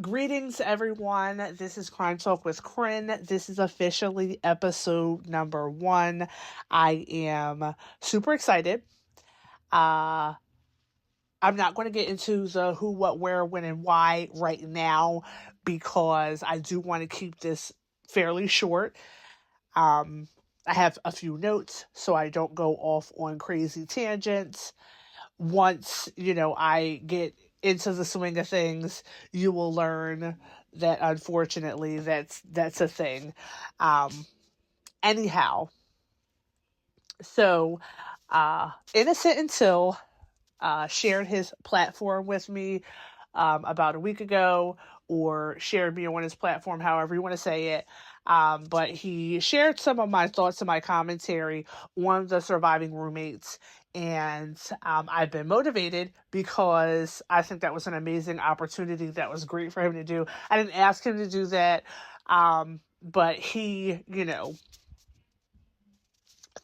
Greetings, everyone. This is Crime Talk with Corinne. This is officially episode number 1. I am super excited. I'm not going to get into the who, what, where, when, and why right now because I do want to keep this fairly short. I have a few notes so I don't go off on crazy tangents. Once, I get into the swing of things, you will learn that unfortunately that's a thing. Anyhow, so Innocent Until shared his platform with me about a week ago, or shared me on his platform, however you want to say it. But he shared some of my thoughts and my commentary on the surviving roommates. And I've been motivated because I think that was an amazing opportunity. That was great for him to do. I didn't ask him to do that. But he,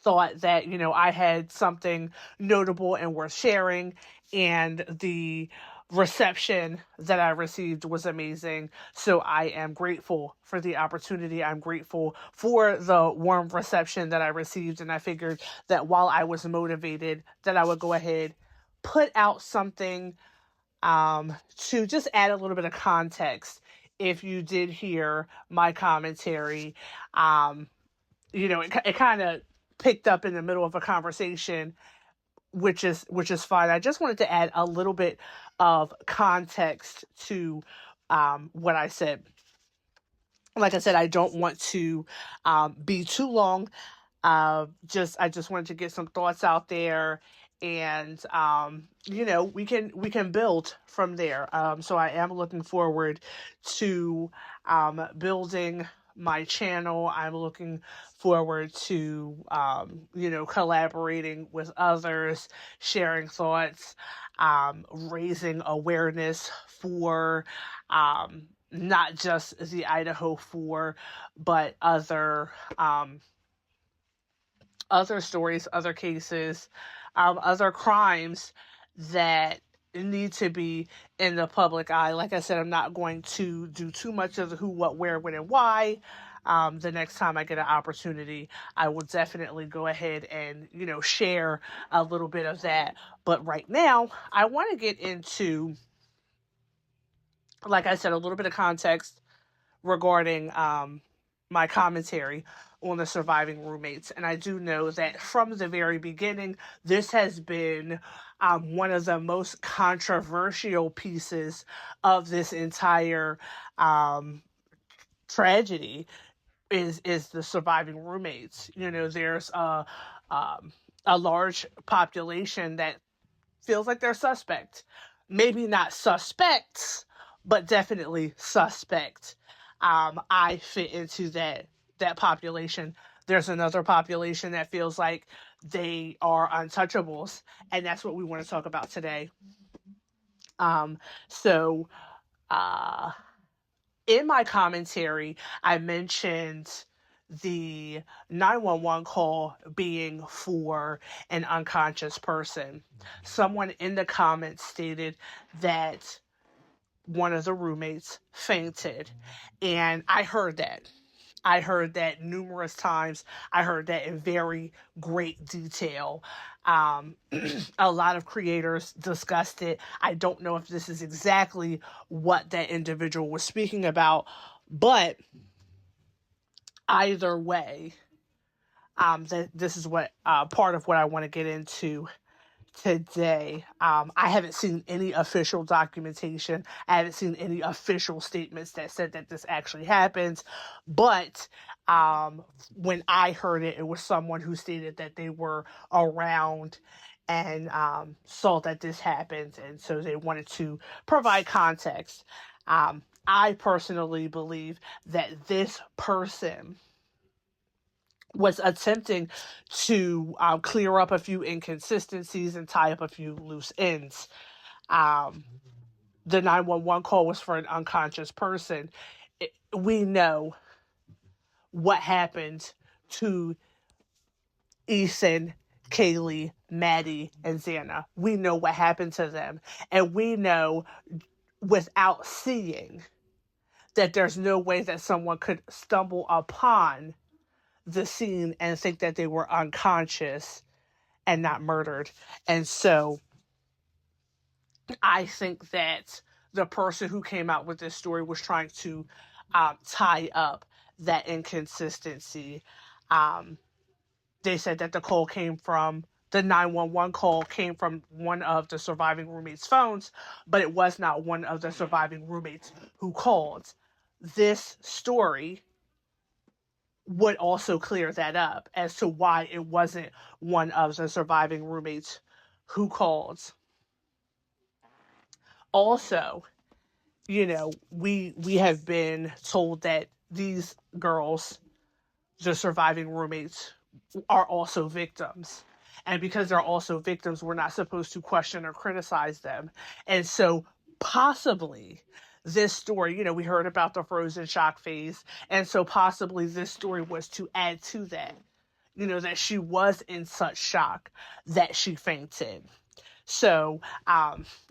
thought that, I had something notable and worth sharing, and the reception that I received was amazing. So I am grateful for the opportunity. I'm grateful for the warm reception that I received, and I figured that while I was motivated, that I would go ahead, put out something to just add a little bit of context. If you did hear my commentary, it kind of picked up in the middle of a conversation, which is fine. I just wanted to add a little bit of context to what I said. Like I said, I don't want to be too long. I just wanted to get some thoughts out there, and we can build from there. So I am looking forward to building my channel. I'm looking forward to collaborating with others, sharing thoughts, raising awareness for not just the Idaho 4, but other stories, other cases, other crimes that need to be in the public eye. Like I said, I'm not going to do too much of the who, what, where, when, and why. The next time I get an opportunity, I will definitely go ahead and, share a little bit of that. But right now, I want to get into, like I said, a little bit of context regarding my commentary on the surviving roommates. And I do know that from the very beginning, this has been one of the most controversial pieces of this entire tragedy is the surviving roommates. There's a large population that feels like they're suspect. Maybe not suspects, but definitely suspect. I fit into that population. There's another population that feels like they are untouchables, and that's what we want to talk about today. So in my commentary, I mentioned the 911 call being for an unconscious person. Someone in the comments stated that one of the roommates fainted, and I heard that. I heard that numerous times. I heard that in very great detail. A lot of creators discussed it. I don't know if this is exactly what that individual was speaking about, but either way, this is what part of what I want to get into today. I haven't seen any official documentation. I haven't seen any official statements that said that this actually happened. But when I heard it, it was someone who stated that they were around and saw that this happened. And so they wanted to provide context. I personally believe that this person was attempting to clear up a few inconsistencies and tie up a few loose ends. The 911 call was for an unconscious person. We know what happened to Ethan, Kaylee, Maddie, and Xana. We know what happened to them. And we know without seeing that there's no way that someone could stumble upon the scene and think that they were unconscious and not murdered. And so I think that the person who came out with this story was trying to tie up that inconsistency. They said that the 911 call came from one of the surviving roommates' phones, but it was not one of the surviving roommates who called. This story would also clear that up as to why it wasn't one of the surviving roommates who called. Also, we have been told that these girls, the surviving roommates, are also victims. And because they're also victims, we're not supposed to question or criticize them. And so possibly this story, we heard about the frozen shock phase. And so possibly this story was to add to that, that she was in such shock that she fainted. So,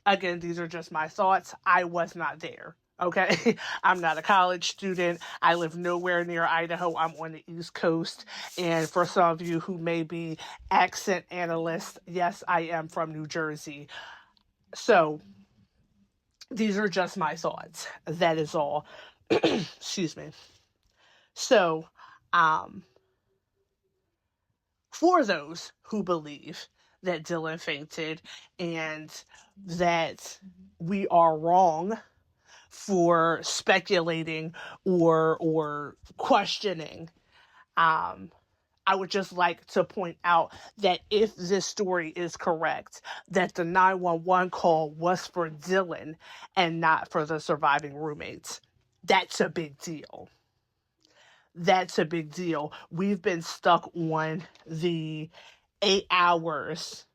again, these are just my thoughts. I was not there. Okay. I'm not a college student. I live nowhere near Idaho. I'm on the East Coast. And for some of you who may be accent analysts, yes, I am from New Jersey. So these are just my thoughts. That is all. Excuse me. So, for those who believe that Dylan fainted and that we are wrong for speculating or questioning, I would just like to point out that if this story is correct, that the 911 call was for Dylan and not for the surviving roommates. That's a big deal. That's a big deal. We've been stuck on the 8 hours.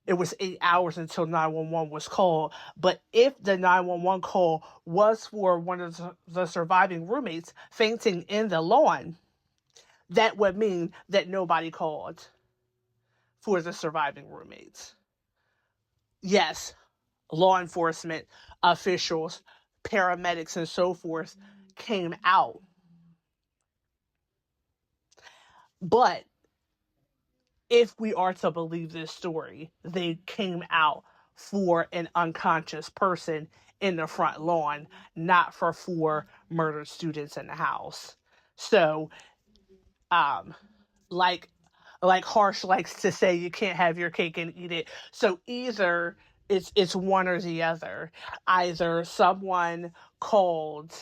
It was 8 hours until 911 was called. But if the 911 call was for one of the surviving roommates fainting in the lawn, that would mean that nobody called for the surviving roommates. Yes, law enforcement officials, paramedics, and so forth came out. But if we are to believe this story, they came out for an unconscious person in the front lawn, not for 4 murdered students in the house. So, like Harsh likes to say, you can't have your cake and eat it. So either it's one or the other. Either someone called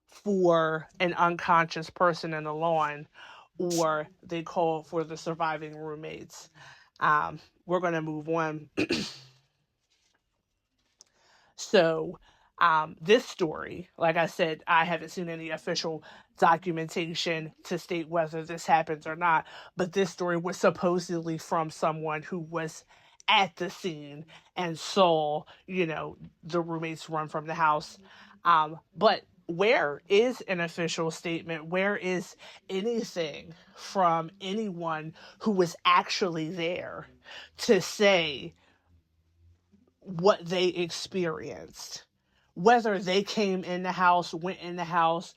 for an unconscious person in the lawn, or they call for the surviving roommates. We're going to move on. So, this story, like I said, I haven't seen any official documentation to state whether this happens or not, but this story was supposedly from someone who was at the scene and saw, the roommates run from the house. But where is an official statement? Where is anything from anyone who was actually there to say what they experienced? Whether they came in the house, went in the house,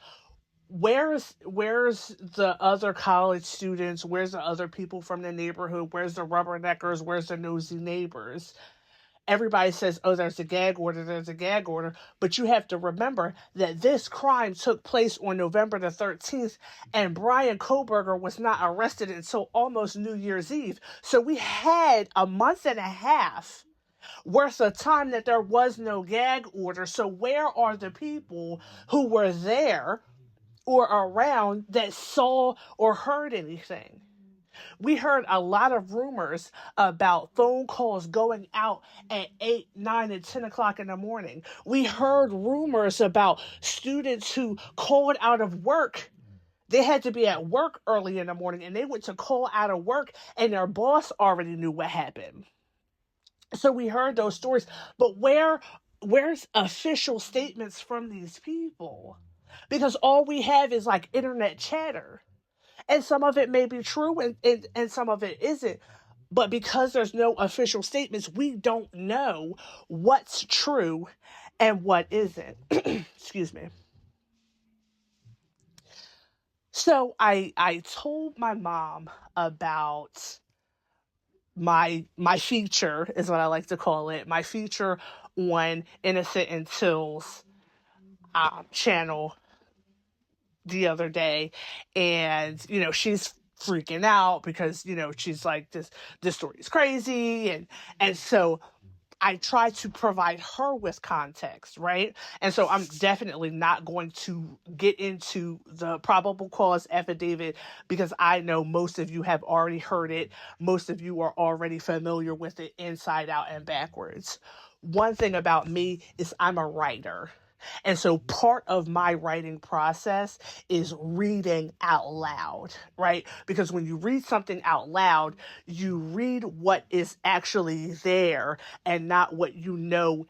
where's the other college students? Where's the other people from the neighborhood? Where's the rubberneckers? Where's the nosy neighbors? Everybody says, oh, there's a gag order. But you have to remember that this crime took place on November the 13th, and Brian Koberger was not arrested until almost New Year's Eve. So we had a month and a half worth of time that there was no gag order. So where are the people who were there or around that saw or heard anything? We heard a lot of rumors about phone calls going out at 8, 9, and 10 o'clock in the morning. We heard rumors about students who called out of work. They had to be at work early in the morning, and they went to call out of work, and their boss already knew what happened. So we heard those stories. But where's official statements from these people? Because all we have is like internet chatter. And some of it may be true and some of it isn't. But because there's no official statements, we don't know what's true and what isn't. Excuse me. So I told my mom about my feature, is what I like to call it, my feature on Innocent Until's channel the other day. And she's freaking out because she's like, this story is crazy. And so I try to provide her with context, right? And so I'm definitely not going to get into the probable cause affidavit because I know most of you have already heard it. Most of you are already familiar with it inside out and backwards. One thing about me is I'm a writer. And so part of my writing process is reading out loud, right? Because when you read something out loud, you read what is actually there and not what you know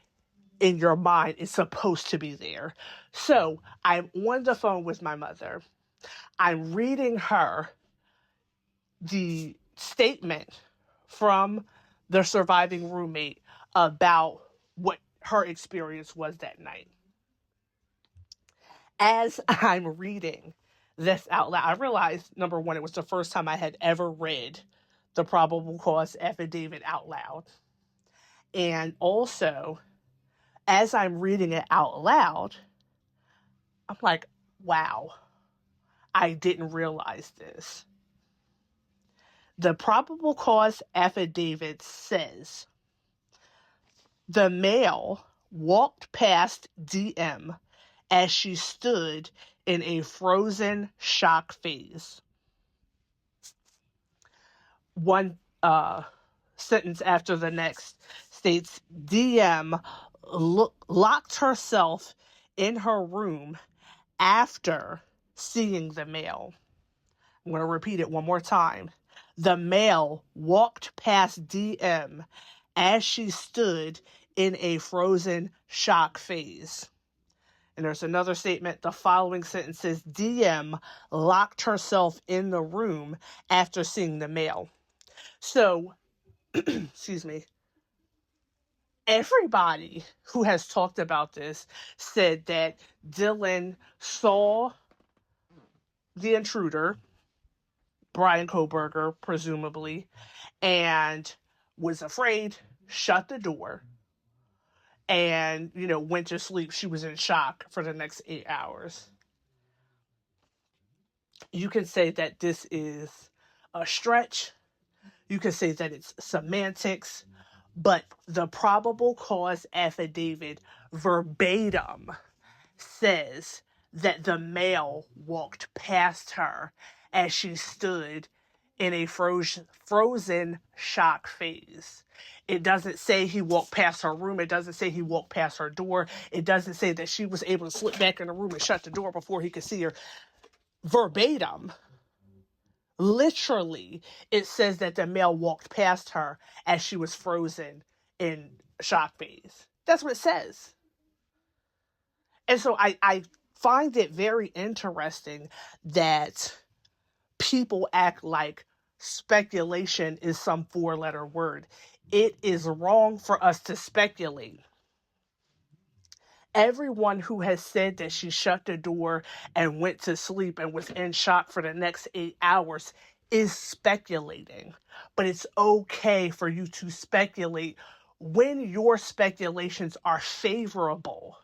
in your mind is supposed to be there. So I'm on the phone with my mother. I'm reading her the statement from the surviving roommate about what her experience was that night. As I'm reading this out loud, I realized, number one, it was the first time I had ever read the probable cause affidavit out loud. And also, as I'm reading it out loud, I'm like, wow, I didn't realize this. The probable cause affidavit says the male walked past DM as she stood in a frozen shock phase. One sentence after the next states DM locked herself in her room after seeing the male. I'm going to repeat it one more time. The male walked past DM as she stood in a frozen shock phase. And there's another statement. The following sentence says DM locked herself in the room after seeing the male. So, excuse me, everybody who has talked about this said that Dylan saw the intruder, Brian Kohberger, presumably, and was afraid, shut the door, and, went to sleep. She was in shock for the next 8 hours. You can say that this is a stretch. You can say that it's semantics, but the probable cause affidavit verbatim says that the male walked past her as she stood in a frozen shock phase. It doesn't say he walked past her room. It doesn't say he walked past her door. It doesn't say that she was able to slip back in the room and shut the door before he could see her. Verbatim, literally, it says that the male walked past her as she was frozen in shock phase. That's what it says. And so I find it very interesting that people act like speculation is some 4-letter word. It is wrong for us to speculate. Everyone who has said that she shut the door and went to sleep and was in shock for the next 8 hours is speculating. But it's okay for you to speculate when your speculations are favorable.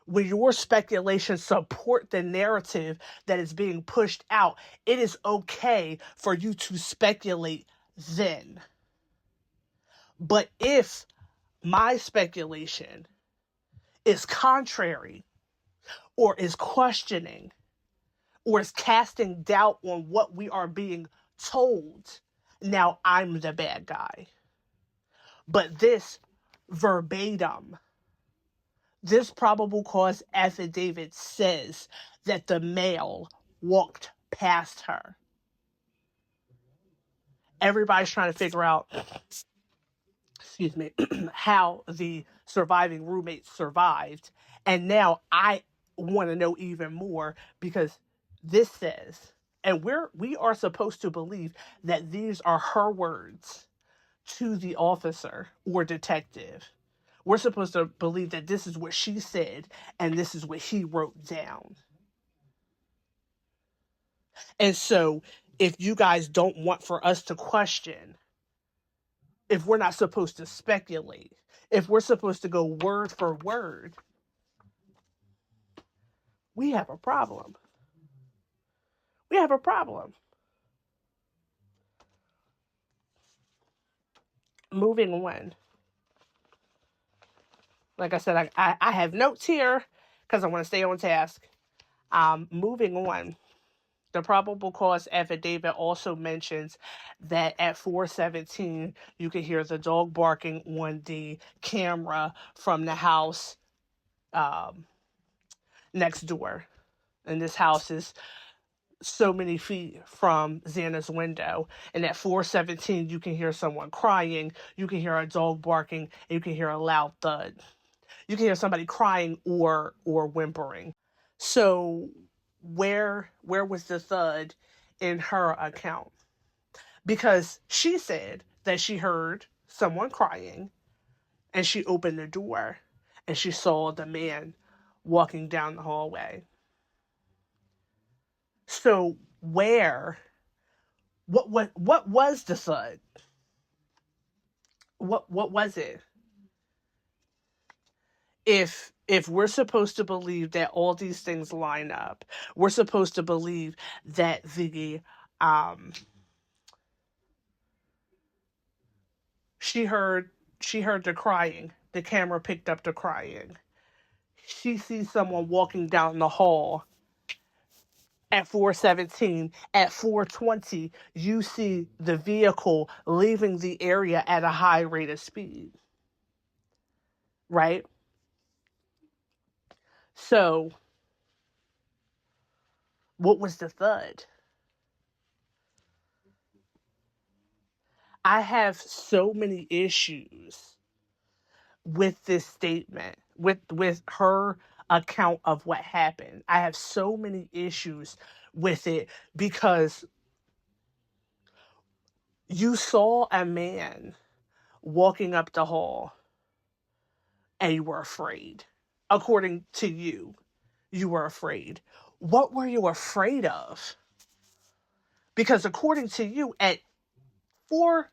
When your speculations support the narrative that is being pushed out, it is okay for you to speculate then. But if my speculation is contrary, or is questioning, or is casting doubt on what we are being told, now I'm the bad guy. But this verbatim, this probable cause affidavit says that the male walked past her. Everybody's trying to figure out, how the surviving roommate survived. And now I want to know even more, because this says, and we are supposed to believe that these are her words to the officer or detective. We're supposed to believe that this is what she said and this is what he wrote down. And so if you guys don't want for us to question, if we're not supposed to speculate, if we're supposed to go word for word, we have a problem. We have a problem. Moving on. Like I said, I have notes here because I want to stay on task. Moving on. The probable cause affidavit also mentions that at 4:17, you can hear the dog barking on the camera from the house next door. And this house is so many feet from Xana's window. And at 4:17, you can hear someone crying, you can hear a dog barking, and you can hear a loud thud. You can hear somebody crying or whimpering. So where was the thud in her account? Because she said that she heard someone crying and she opened the door and she saw the man walking down the hallway. So what was the thud? What was it? If we're supposed to believe that all these things line up, we're supposed to believe that she heard the crying. The camera picked up the crying. She sees someone walking down the hall at 4:17. At 4:20, you see the vehicle leaving the area at a high rate of speed. Right? So, what was the thud? I have so many issues with this statement, with her account of what happened. I have so many issues with it because you saw a man walking up the hall and you were afraid. According to you, you were afraid. What were you afraid of? Because according to you, at 4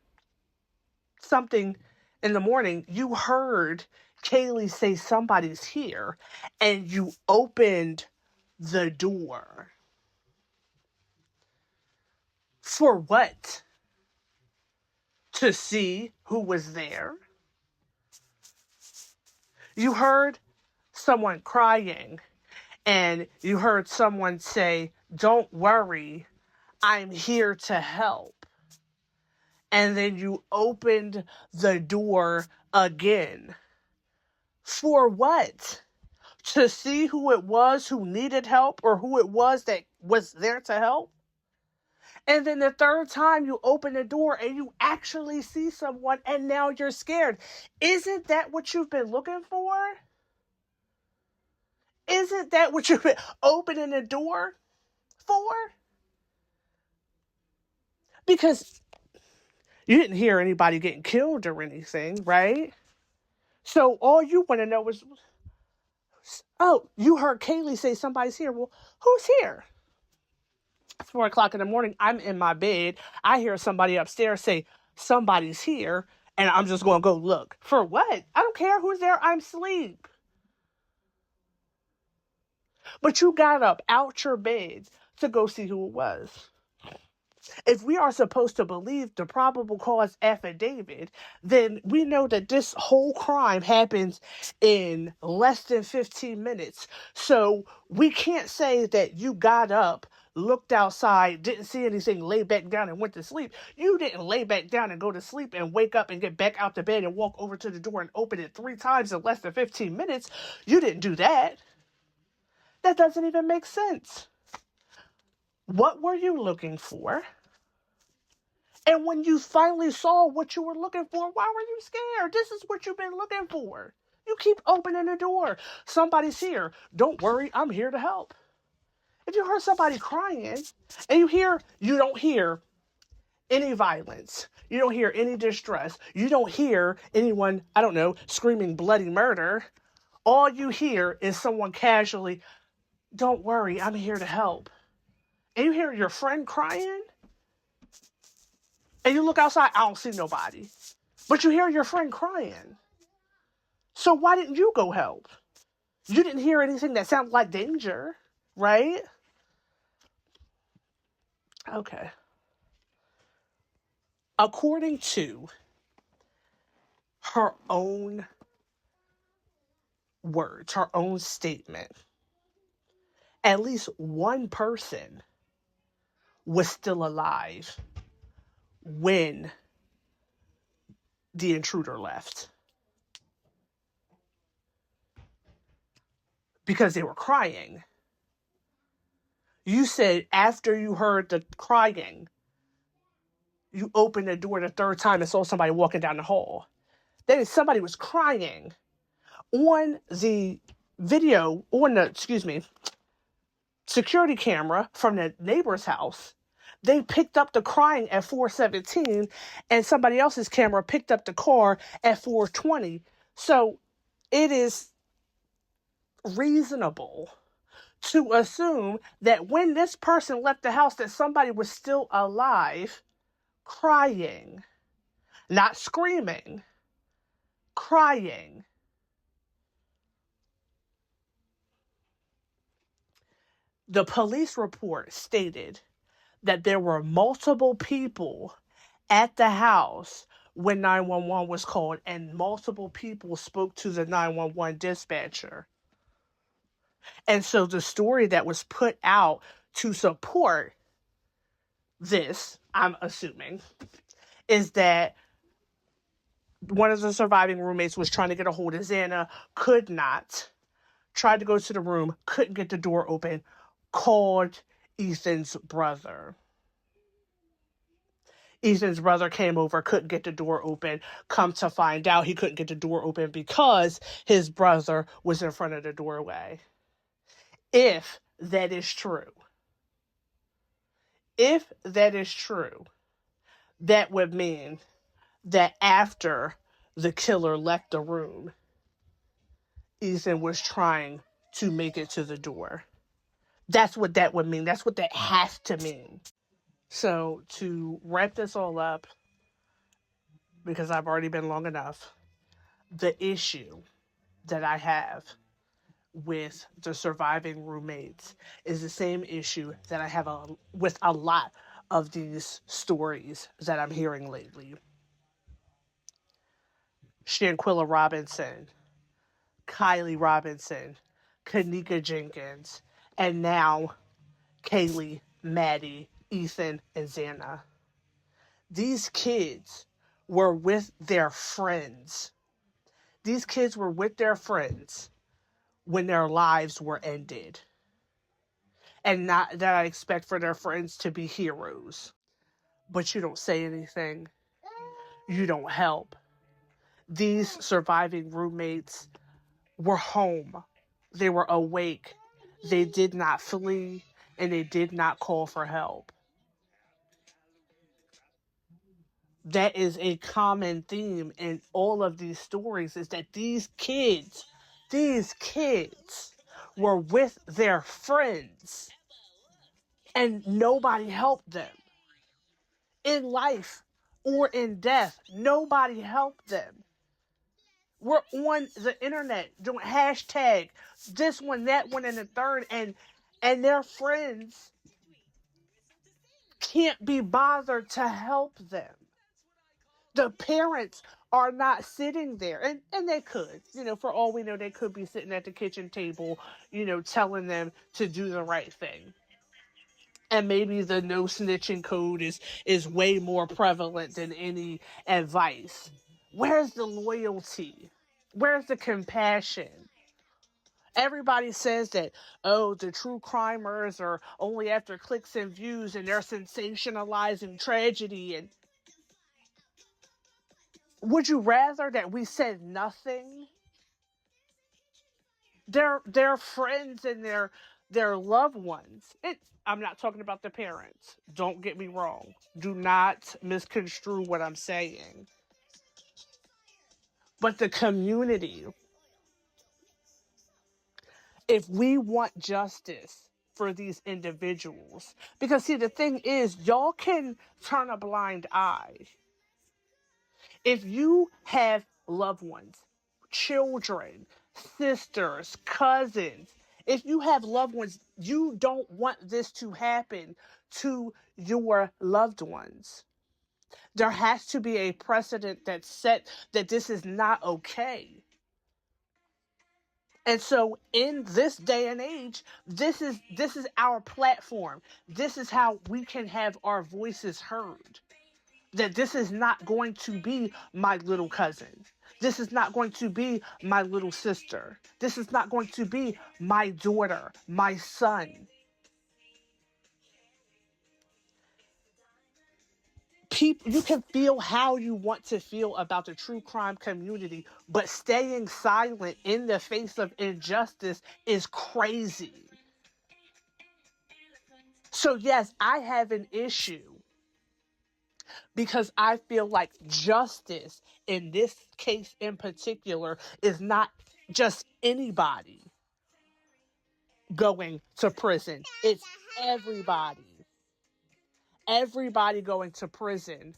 something in the morning, you heard Kaylee say somebody's here and you opened the door. For what? To see who was there? You heard someone crying and you heard someone say, "Don't worry, I'm here to help." And then you opened the door again. For what? To see who it was who needed help or who it was that was there to help? And then the third time you open the door and you actually see someone and now you're scared. Isn't that what you've been looking for? Isn't that what you've been opening the door for? Because you didn't hear anybody getting killed or anything, right? So all you want to know is, oh, you heard Kaylee say somebody's here. Well, who's here? It's 4:00 in the morning. I'm in my bed. I hear somebody upstairs say, somebody's here. And I'm just going to go look. For what? I don't care who's there. I'm asleep. But you got up out your bed to go see who it was. If we are supposed to believe the probable cause affidavit, then we know that this whole crime happens in less than 15 minutes. So we can't say that you got up, looked outside, didn't see anything, lay back down and went to sleep. You didn't lay back down and go to sleep and wake up and get back out the bed and walk over to the door and open it 3 times in less than 15 minutes. You didn't do that. That doesn't even make sense. What were you looking for? And when you finally saw what you were looking for, why were you scared? This is what you've been looking for. You keep opening the door. Somebody's here. Don't worry, I'm here to help. If you heard somebody crying and you don't hear any violence, you don't hear any distress, you don't hear anyone, I don't know, screaming bloody murder, all you hear is someone casually, "Don't worry, I'm here to help." and you hear your friend crying, and you look outside, I don't see nobody. But you hear your friend crying. So why didn't you go help? You didn't hear anything that sounded like danger, right? Okay. According to her own words, her own statement, at least one person was still alive when the intruder left. Because they were crying. You said after you heard the crying, you opened the door the third time and saw somebody walking down the hall. Then somebody was crying on the video, security camera from the neighbor's house. They picked up the crying at 4:17, and somebody else's camera picked up the car at 4:20. So it is reasonable to assume that when this person left the house, that somebody was still alive, crying, not screaming, crying. The police report stated that there were multiple people at the house when 911 was called, and multiple people spoke to the 911 dispatcher. And so the story that was put out to support this, I'm assuming, is that one of the surviving roommates was trying to get a hold of Xana, could not, tried to go to the room, couldn't get the door open, called Ethan's brother. Ethan's brother came over, couldn't get the door open. Come to find out, he couldn't get the door open because his brother was in front of the doorway. If that is true, that would mean that after the killer left the room, Ethan was trying to make it to the door. That's what that would mean. That's what that has to mean. So to wrap this all up, because I've already been long enough, the issue that I have with the surviving roommates is the same issue that I have with a lot of these stories that I'm hearing lately. Shanquilla Robinson, Kylie Robinson, Kanika Jenkins, and now Kaylee, Maddie, Ethan, and Xana. These kids were with their friends. These kids were with their friends when their lives were ended. And not that I expect for their friends to be heroes. But you don't say anything. You don't help. These surviving roommates were home. They were awake. They did not flee, and they did not call for help. That is a common theme in all of these stories, is that these kids were with their friends and nobody helped them. In life or in death, nobody helped them. We're on the internet doing hashtag this one, that one, and the third, and their friends can't be bothered to help them. The parents are not sitting there, and they could, for all we know, they could be sitting at the kitchen table, telling them to do the right thing. And maybe the no snitching code is way more prevalent than any advice. Where's the loyalty? Where's the compassion? Everybody says that, the true crimers are only after clicks and views, and they're sensationalizing tragedy. And would you rather that we said nothing? Their friends and their loved ones. I'm not talking about the parents. Don't get me wrong. Do not misconstrue what I'm saying. But the community, if we want justice, for these individuals. Because see, the thing is, y'all can turn a blind eye. If you have loved ones, children, sisters, cousins, if you have loved ones, you don't want this to happen to your loved ones. There has to be a precedent that's set that this is not okay. And so in this day and age, this is our platform. This is how we can have our voices heard. That this is not going to be my little cousin. This is not going to be my little sister. This is not going to be my daughter, my son. People, you can feel how you want to feel about the true crime community, but staying silent in the face of injustice is crazy. So yes, I have an issue because I feel like justice in this case in particular is not just anybody going to prison. It's everybody. Everybody going to prison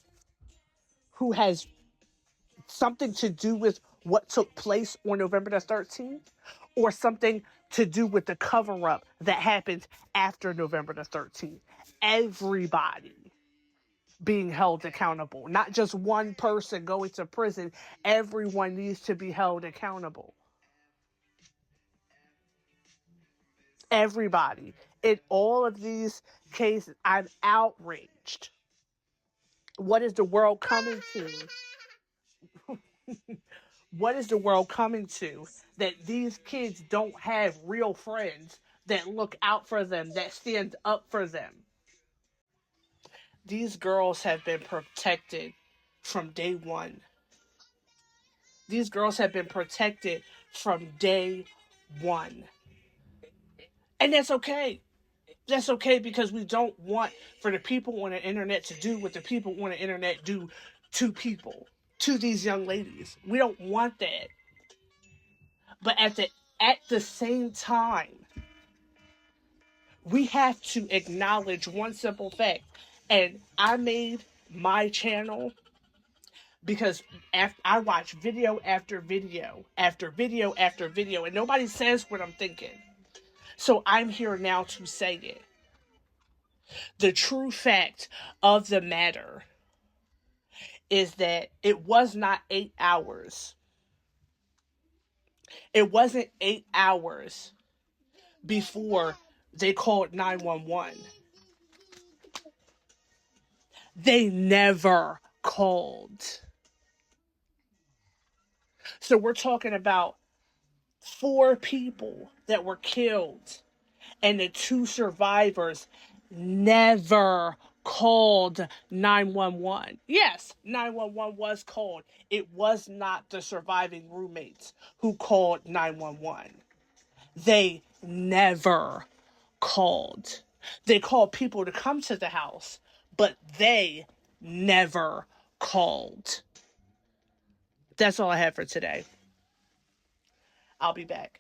who has something to do with what took place on November the 13th or something to do with the cover-up that happened after November the 13th. Everybody being held accountable. Not just one person going to prison. Everyone needs to be held accountable. Everybody. In all of these cases, I'm outraged. What is the world coming to? What is the world coming to? That these kids don't have real friends that look out for them, that stand up for them. These girls have been protected from day one. These girls have been protected from day one. And that's okay. That's okay because we don't want for the people on the internet to do what the people on the internet do to people, to these young ladies. We don't want that. But at the same time, we have to acknowledge one simple fact. And I made my channel because I watch video after video after video after video, and nobody says what I'm thinking. So I'm here now to say it. The true fact of the matter is that it was not 8 hours. It wasn't 8 hours before they called 911. They never called. So we're talking about 4 people that were killed, and the 2 survivors never called 911. Yes, 911 was called. It was not the surviving roommates who called 911. They never called. They called people to come to the house, but they never called. That's all I have for today. I'll be back.